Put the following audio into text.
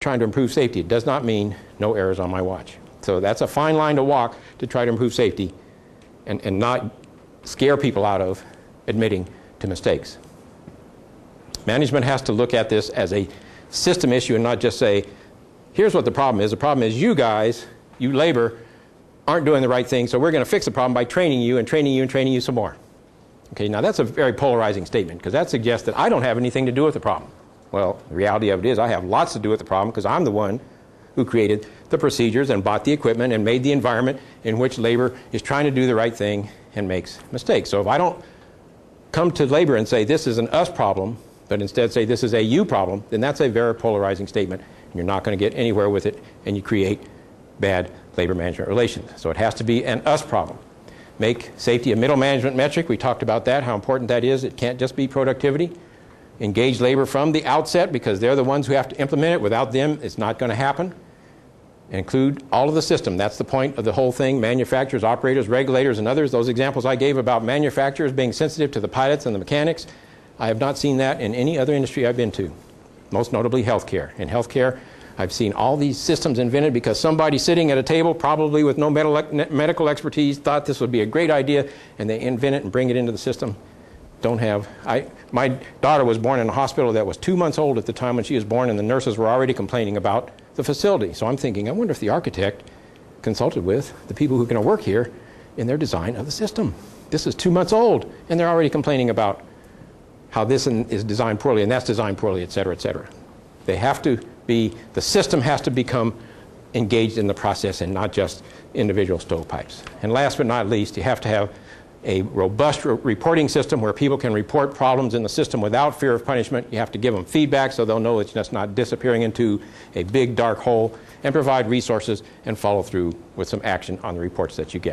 trying to improve safety. It does not mean no errors on my watch. So that's a fine line to walk to try to improve safety and not scare people out of admitting to mistakes. Management has to look at this as a system issue and not just say, here's what the problem is. The problem is you guys, you labor, aren't doing the right thing, so we're going to fix the problem by training you and training you and training you some more. Okay, now that's a very polarizing statement because that suggests that I don't have anything to do with the problem. Well, the reality of it is I have lots to do with the problem because I'm the one who created the procedures and bought the equipment and made the environment in which labor is trying to do the right thing and makes mistakes. So if I don't come to labor and say this is an us problem, but instead say this is a you problem, then that's a very polarizing statement. And you're not going to get anywhere with it, and you create bad labor management relations. So it has to be an us problem. Make safety a middle management metric. We talked about that, how important that is. It can't just be productivity. Engage labor from the outset because they're the ones who have to implement it. Without them, it's not going to happen. Include all of the system. That's the point of the whole thing. Manufacturers, operators, regulators, and others. Those examples I gave about manufacturers being sensitive to the pilots and the mechanics, I have not seen that in any other industry I've been to, most notably healthcare. In healthcare, I've seen all these systems invented because somebody sitting at a table, probably with no medical expertise, thought this would be a great idea, and they invent it and bring it into the system. My daughter was born in a hospital that was 2 months old at the time when she was born, and the nurses were already complaining about the facility. So I'm thinking, I wonder if the architect consulted with the people who are going to work here in their design of the system. This is 2 months old, and they're already complaining about how this is designed poorly, and that's designed poorly, et cetera, et cetera. They have to be, the system has to become engaged in the process and not just individual stovepipes. And last but not least, you have to have a robust reporting system where people can report problems in the system without fear of punishment. You have to give them feedback so they'll know it's just not disappearing into a big dark hole, and provide resources and follow through with some action on the reports that you get.